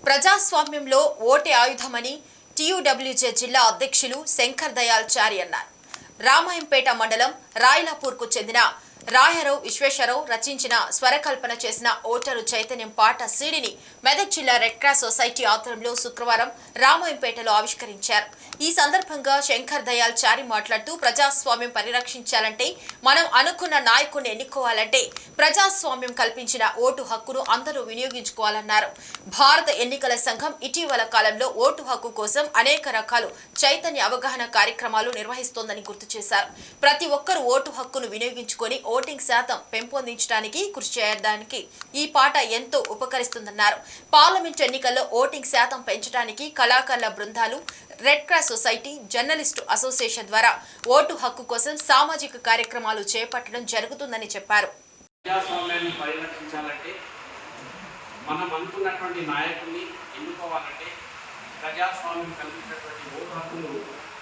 ప్రజాస్వామ్యంలో ఓటే ఆయుధమని టీయూడబ్ల్యూజే జిల్లా అధ్యక్షులు శంకర్ దయాళ్ చారి అన్నారు. రామాయంపేట మండలం రాయలాపూర్కు చెందిన రాయరావు విశ్వేశ్వరరావు రచించిన స్వరకల్పన చేసిన ఓటరు చైతన్యం పాట సీడీని మెదక్ జిల్లా రెడ్ క్రాస్ సొసైటీ ఆధ్వర్యంలో శుక్రవారం రామాయంపేటలో ఆవిష్కరించారు. ఈ సందర్భంగా శంకర్ దయాళ్ చారి మాట్లాడుతూ ప్రజాస్వామ్యం పరిరక్షించాలంటే మనం అనుకున్న నాయకుడిని ఎన్నుకోవాలంటే ప్రజాస్వామ్యం కల్పించిన ఓటు హక్కును అందరూ వినియోగించుకోవాలన్నారు. భారత ఎన్నికల సంఘం ఇటీవల కాలంలో ఓటు హక్కు కోసం అనేక రకాల చైతన్య అవగాహన కార్యక్రమాలు నిర్వహిస్తోందని గుర్తు చేశారు. ప్రతి ఒక్కరూ ఓటు హక్కును వినియోగించుకొని ఓటింగ్ శాతం పెంపొందించడానికి కృషి చేయడానికి ఈ పాట ఎంతో ఉపకరిస్తుందన్నారు. పార్లమెంట్ ఎన్నికల్లో ఓటింగ్ శాతం పెంచడానికి కళాకారుల బృందాలు, red cross society, journalist association ద్వారా ఓటు హక్కు కోసం సామాజిక కార్యక్రమాలు చేపట్టడం జరుగుతుందని చెప్పారు. ప్రజాస్వామ్యాన్ని పరిరక్షించాలంటే మనం అనుకున్నటువంటి నాయకుడిని ఎన్నుకోవాలంటే ప్రజాస్వామ్యం కల్పించినటువంటి ఓటు హక్కును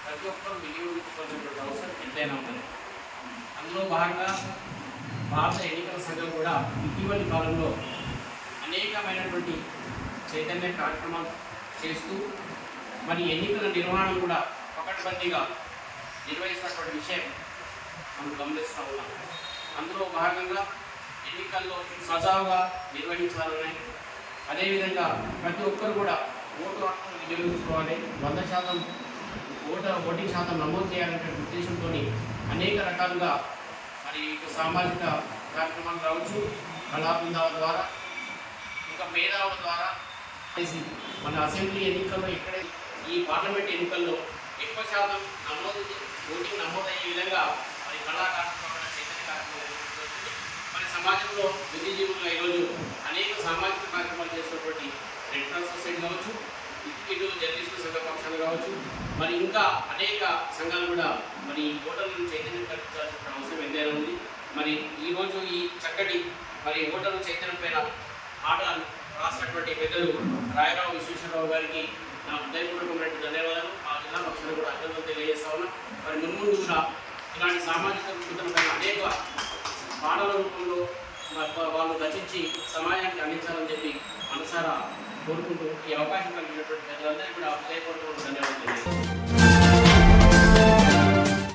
ప్రతి ఒక్కరూ వినియోగించుకోవాల్సినటువంటి అవసరం ఎంతైనా ఉంది. అందులో భాగంగా భారత ఎన్నికల సంఘం కూడా ఇటీవలి కాలంలో అనేకమైనటువంటి చైతన్య కార్యక్రమాలు చేస్తూ మరి ఎన్నికల నిర్వహణ కూడా పకడ్బందీగా నిర్వహిస్తున్నటువంటి విషయం మనం గమనిస్తూ ఉన్నాం. అందులో భాగంగా ఎన్నికల్లో సజావుగా నిర్వహించాలని, అదేవిధంగా ప్రతి ఒక్కరు కూడా ఓటు హక్కును వినియోగించుకోవాలి, 100% ఓటింగ్ శాతం నమోదు చేయాలనే ఉద్దేశంతో అనేక రకాలుగా మరి సామాజిక కార్యక్రమాలు కావచ్చు, కళా బృందాల ద్వారా, ఇంకా మేధావుల ద్వారా చేసి మన అసెంబ్లీ ఎన్నికల్లో ఎక్కడే ఈ పార్లమెంట్ ఎన్నికల్లో ఎక్కువ శాతం ఓటింగ్ నమోదయ్యే విధంగా మరి కళాకారుల చైతన్య కార్యక్రమాలు మన సమాజంలో బుద్ధిజీవులుగా ఈరోజు అనేక సామాజిక కార్యక్రమాలు చేసినటువంటి రెడ్ క్రాస్ సొసైటీ కావచ్చు, ఇటు జర్నలిస్టు సంఘ పక్షాలు కావచ్చు, మరి ఇంకా అనేక సంఘాలు కూడా మరి ఓటర్లను చైతన్యం కల్పించాల్సిన అవసరం ఎంతైనా ఉంది. మరి ఈరోజు ఈ చక్కటి మరి ఓటర్లు చైతన్యం పైన ఆట రాసినటువంటి పెద్దలు రాయరావు విశ్వేశ్వరరావు గారికి నా హృదయపూర్వకమైనటువంటి ధన్యవాదాలు. ఆ జిల్లా పక్షాలు కూడా అర్థంతో తెలియజేస్తా ఉన్నా. మరి మున్ముందు కూడా ఇలాంటి సామాజిక వృద్ధుల పైన అనేక పాటల రూపంలో వాళ్ళు రచించి సమాజానికి అందించాలని చెప్పి మనసారా కోరుకుంటూ ఈ అవకాశం కలిగినటువంటి పెద్దలందరికీ కూడా హృదయపూర్వక ధన్యవాదాలు.